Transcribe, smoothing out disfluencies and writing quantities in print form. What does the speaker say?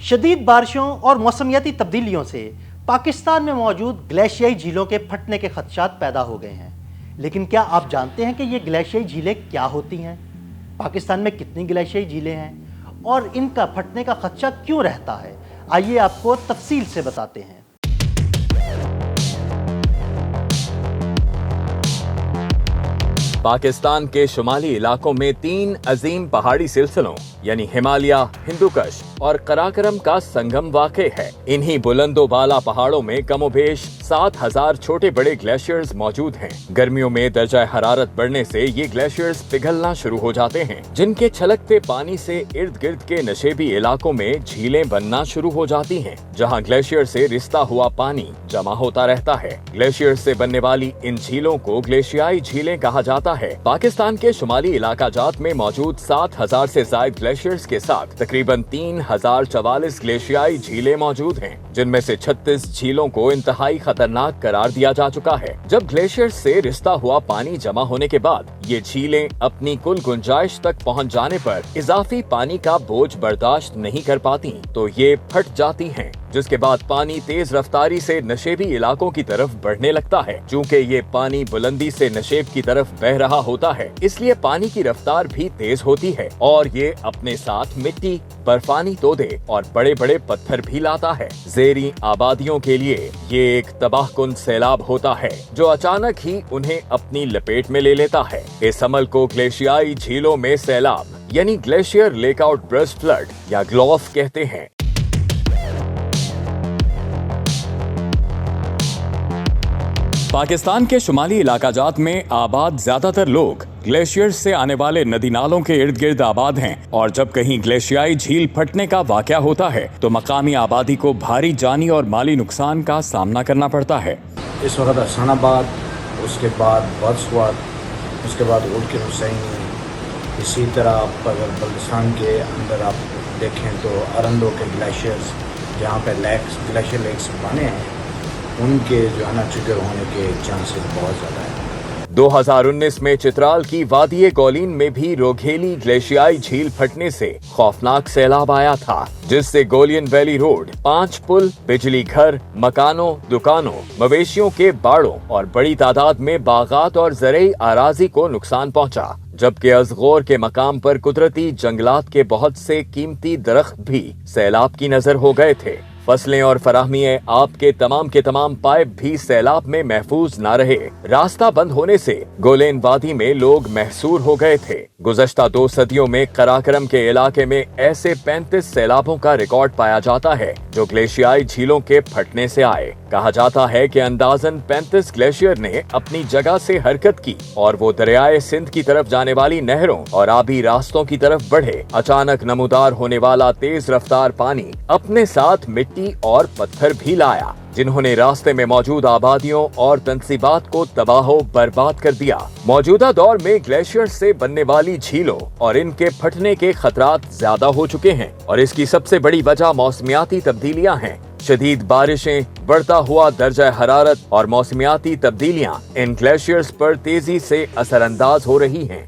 شدید بارشوں اور موسمیاتی تبدیلیوں سے پاکستان میں موجود گلیشیائی جھیلوں کے پھٹنے کے خدشات پیدا ہو گئے ہیں، لیکن کیا آپ جانتے ہیں کہ یہ گلیشیائی جھیلیں کیا ہوتی ہیں؟ پاکستان میں کتنی گلیشیائی جھیلیں ہیں اور ان کا پھٹنے کا خدشہ کیوں رہتا ہے؟ آئیے آپ کو تفصیل سے بتاتے ہیں۔ پاکستان کے شمالی علاقوں میں 3 عظیم پہاڑی سلسلوں یعنی ہمالیہ، ہندوکش اور قراقرم کا سنگم واقع ہے۔ انہی بلند و بالا پہاڑوں میں کم و بیش 7000 چھوٹے بڑے گلیشیئرز موجود ہیں۔ گرمیوں میں درجہ حرارت بڑھنے سے یہ گلیشیئرز پگھلنا شروع ہو جاتے ہیں، جن کے چھلکتے پانی سے ارد گرد کے نشیبی علاقوں میں جھیلیں بننا شروع ہو جاتی ہیں، جہاں گلیشیئر سے رستا ہوا پانی جمع ہوتا رہتا ہے۔ گلیشیئر سے بننے والی ان جھیلوں کو گلیشیائی جھیلیں کہا جاتا ہے۔ پاکستان کے شمالی علاقہ جات میں موجود 7000 سے زائد گلیشیئرز کے ساتھ تقریباً 3044 گلیشیائی جھیلیں موجود ہیں، جن میں سے 36 جھیلوں کو انتہائی خطرناک قرار دیا جا چکا ہے۔ جب گلیشیئر سے رستا ہوا پانی جمع ہونے کے بعد یہ جھیلیں اپنی کل گنجائش تک پہنچ جانے پر اضافی پانی کا بوجھ برداشت نہیں کر پاتی تو یہ پھٹ جاتی ہیں، جس کے بعد پانی تیز رفتاری سے نشیبی علاقوں کی طرف بڑھنے لگتا ہے۔ چونکہ یہ پانی بلندی سے نشیب کی طرف بہ رہا ہوتا ہے، اس لیے پانی کی رفتار بھی تیز ہوتی ہے اور یہ اپنے ساتھ مٹی، برفانی تودے اور بڑے بڑے پتھر بھی لاتا ہے۔ زیریں آبادیوں کے لیے یہ ایک تباہ کن سیلاب ہوتا ہے جو اچانک ہی انہیں اپنی لپیٹ میں لے لیتا ہے۔ اس عمل کو گلیشیائی جھیلوں میں سیلاب یعنی glacier lake out burst flood یا گلوف کہتے ہیں۔ پاکستان کے شمالی علاقہ جات میں آباد زیادہ تر لوگ گلیشیئر سے آنے والے ندی نالوں کے ارد گرد آباد ہیں، اور جب کہیں گلیشیائی جھیل پھٹنے کا واقعہ ہوتا ہے تو مقامی آبادی کو بھاری جانی اور مالی نقصان کا سامنا کرنا پڑتا ہے۔ اس وقت احسان آباد، اس کے بعد بدسوات، اس کے بعد اولڈ حسینی، اسی طرح آپ اگر بلوچستان کے اندر آپ دیکھیں تو ارندو کے گلیشیئرز جہاں پہ گلیشیئر لیکس بنے ہیں، ان کے جو ہے نا ٹریگر ہونے کے چانسز بہت زیادہ ہیں۔ 2019 میں چترال کی وادی گولین میں بھی روگھیلی گلیشیائی جھیل پھٹنے سے خوفناک سیلاب آیا تھا، جس سے گولین ویلی روڈ، 5 پل، بجلی گھر، مکانوں، دکانوں، مویشیوں کے باڑوں اور بڑی تعداد میں باغات اور زرعی اراضی کو نقصان پہنچا، جبکہ ازغور کے مقام پر قدرتی جنگلات کے بہت سے قیمتی درخت بھی سیلاب کی نظر ہو گئے تھے۔ فصلیں اور فراہمی آب کے تمام پائپ بھی سیلاب میں محفوظ نہ رہے۔ راستہ بند ہونے سے گولین وادی میں لوگ محصور ہو گئے تھے۔ گزشتہ 2 صدیوں میں قراقرم کے علاقے میں ایسے 35 سیلابوں کا ریکارڈ پایا جاتا ہے جو گلیشیائی جھیلوں کے پھٹنے سے آئے۔ کہا جاتا ہے کہ اندازاً 35 گلیشیئر نے اپنی جگہ سے حرکت کی اور وہ دریائے سندھ کی طرف جانے والی نہروں اور آبی راستوں کی طرف بڑھے۔ اچانک نمودار ہونے والا تیز رفتار پانی اپنے ساتھ مٹی اور پتھر بھی لایا، جنہوں نے راستے میں موجود آبادیوں اور تنصیبات کو تباہ و برباد کر دیا۔ موجودہ دور میں گلیشیئر سے بننے والی جھیلوں اور ان کے پھٹنے کے خطرات زیادہ ہو چکے ہیں، اور اس کی سب سے بڑی وجہ موسمیاتی تبدیلیاں ہیں۔ شدید بارشیں، بڑھتا ہوا درجہ حرارت اور موسمیاتی تبدیلیاں ان گلیشیئرز پر تیزی سے اثر انداز ہو رہی ہیں۔